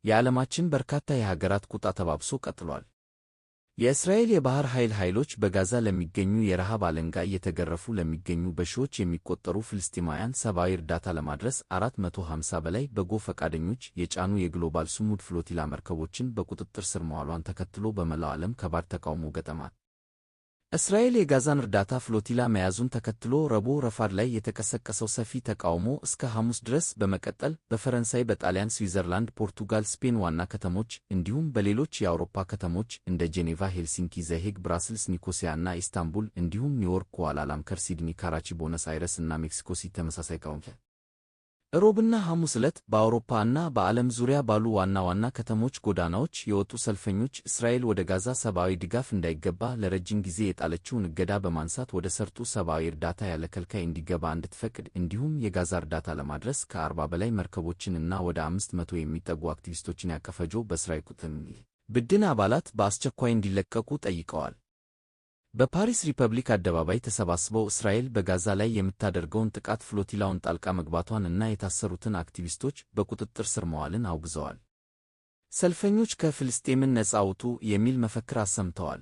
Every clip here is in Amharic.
የዓለማችን በርካታ የሀገራት ቁጣ ተባብሶ ቀጥሏል። የእስራኤል የባሕር ኃይል ኃይሎች በጋዛ ለሚገኙ የረሃብ አለንጋ እየተገረፉ ለሚገኙ በሺዎች የሚቆጠሩ ፍልስጤማውያን ሰብአዊ እርዳታ ለማድረስ 450 በላይ በጎ ፈቃደኞች የጫኑ የግሎባል ስሙድ ፍሎቲላ መርከቦችን በቁጥጥር ስር መዋሏን ተከትሎ በመላው ዓለም ከባድ ተቃውሞ ገጠማት። እስራኤል የጋዛን እርዳታ ፍሎቲላ መያዙን ተከትሎ ረቡዕ ረፋድ ላይ የተቀሰቀሰው ሰፊ ተቃውሞ እስከ ሐሙስ ድረስ በመቀጠል በፈረንሳይ፣ በጣሊያን፣ ስዊዘርላንድ፣ ፖርቱጋል፣ ስፔን ዋና ከተሞች እንዲሁም በሌሎች የአውሮፓ ከተሞች እንደ ጄኔቫ፣ ሄልሲንኪ፣ ዘሄግ፣ ብራስልስ፣ ኒኮሲያ እና ኢስታንቡል እንዲሁም ኒውዮርክ፣ ኩዋላላምፐር፣ ሲድኒ፣ ካራቺ፣ ቦነስ አይረስ እና ሜክሲኮ ሲቲ ተመሳሳይ ተቃውሞ ሮብና ሐሙስ ዕለት በአውሮፓ እና በዓለም ዙሪያ ባሉ ዋና ዋና ከተሞች ጎዳናዎች የወጡ ሰልፈኞች እስራኤል ወደ ጋዛ ሰብአዊ ድጋፍ እንዳይገባ ለረጅም ጊዜ የጣለችውን እገዳ በማንሳት ወደ ሰርጡ ሰብአዊ እርዳታ ያለ ከልካይ እንዲገባ እንድትፈቅድ እንዲሁም የጋዛ እርዳታ ለማድረስ ከ40 በላይ መርከቦችን እና ወደ 500 የሚጠጉ አክቲቪስቶችን ያቀፈ ጆ በእስራኤል ቡድን አባላት በአስቸኳይ እንዲለቀቁ ጠይቀዋል። በፓሪስ ሪፐብሊክ አደባባይ ተሰባስበው እስራኤል በጋዛ ላይ የምታደርገውን ጥቃት ፍሎቲላውን ጣልቃ መግባቷን እና የታሰሩትን አክቲቪስቶች በቁጥጥር ስር መዋልን አውግዘዋል። ሰልፈኞች ከፍልስጤምን ነፃ አውጡ የሚል መፈክር አሰምተዋል።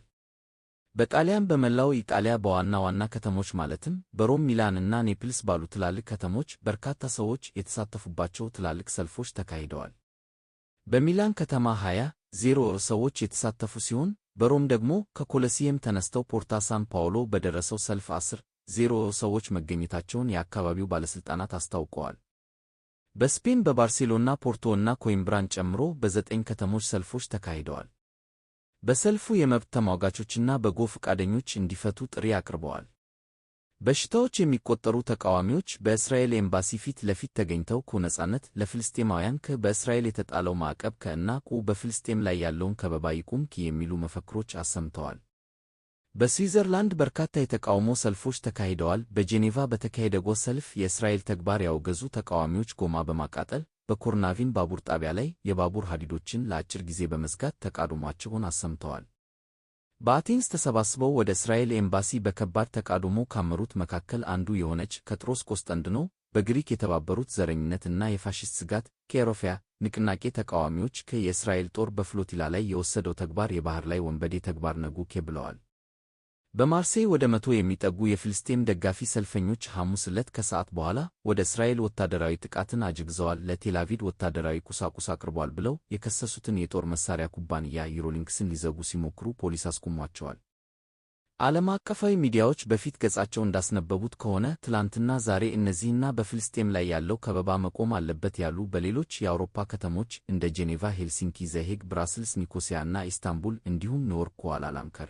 በጣሊያን በመላው ኢጣሊያ በዋና ዋና ከተሞች ማለትም በሮም፣ ሚላን እና ኔፕልስ ባሉ ትላልቅ ከተሞች በርካታ ሰዎች የተሳተፉባቸው ትላልቅ ሰልፎች ተካሂደዋል። በሚላን ከተማ 20,000 ሰዎች የተሳተፉ ሲሆን በሮም ደግሞ ከኮሎሲየም ተነስተው ፖርታ ሳን ፓውሎ በደረሰው ሰልፍ 10,000 ሰዎች መገኘታቸውን የአካባቢው ባለሥልጣናት አስታውቀዋል። በስፔን በባርሴሎና፣ ፖርቶ እና ኮይምብራን ጨምሮ በ9 ከተሞች ሰልፎች ተካሂደዋል። በሰልፉ የመብት ተሟጋቾችና በጎ ፈቃደኞች እንዲፈቱ ጥሪ አቅርበዋል። በሺዎች የሚቆጠሩ ተቃዋሚዎች በእስራኤል ኤምባሲ ፊት ለፊት ተገኝተው ነጻነት ለፍልስጤማውያን፣ በእስራኤል የተጣለው ማዕቀብ እና በፍልስጤም ላይ ያለውን ከበባ ይቁም የሚሉ መፈክሮች አሰምተዋል። በስዊዘርላንድ በርካታ የተቃውሞ ሰልፎች ተካሂደዋል። በጄኔቫ በተካሄደ ሰልፍ የእስራኤል ተግባር ያወገዙ ተቃዋሚዎች ጎማ በማቃጠል በኮርናቪን ባቡር ጣቢያ ላይ የባቡር ሐዲዶችን ለአጭር ጊዜ በመዝጋት ተቃውሟቸውን አሰምተዋል። በአቴንስ ተሰባስበው ወደ እስራኤል ኤምባሲ በከባድ ተቃውሞ ካመሩት መካከል አንዱ የሆነች ከጥሮስ ቆስጠንድኖ በግሪክ የተባበሩት ዘረኝነት እና የፋሽስት ስጋት ከኤሮፊያ ንቅናቄ ተቃዋሚዎች የእስራኤል ጦር በፍሎቲላ ላይ የወሰደው ተግባር የባሕር ላይ ወንበዴ ተግባር ነው ብለዋል። በማርሴይ ወደ 100 የሚጠጉ የፍልስጤም ደጋፊ ሰልፈኞች ሐሙስ ዕለት ከሰዓት በኋላ ወደ እስራኤል ወታደራዊ ጥቃትን አጅግዘዋል፣ ለቴል አቪቭ ወታደራዊ ቁሳቁስ አቅርቧል ብለው የከሰሱትን የጦር መሳሪያ ኩባንያ ዩሮሊንክስን ሊዘጉ ሲሞክሩ ፖሊስ አስቆሟቸዋል። ዓለም አቀፋዊ ሚዲያዎች በፊት ገጻቸው እንዳስነበቡት ከሆነ ትላንትና ዛሬ እነዚህና በፍልስጤም ላይ ያለው ከበባ መቆም አለበት ያሉ በሌሎች የአውሮፓ ከተሞች እንደ ጄኔቫ፣ ሄልሲንኪ፣ ዘሄግ፣ ብራስልስ፣ ኒኮሲያ እና ኢስታንቡል እንዲሁም ኒውዮርክ፣ ኩዋላላምፐር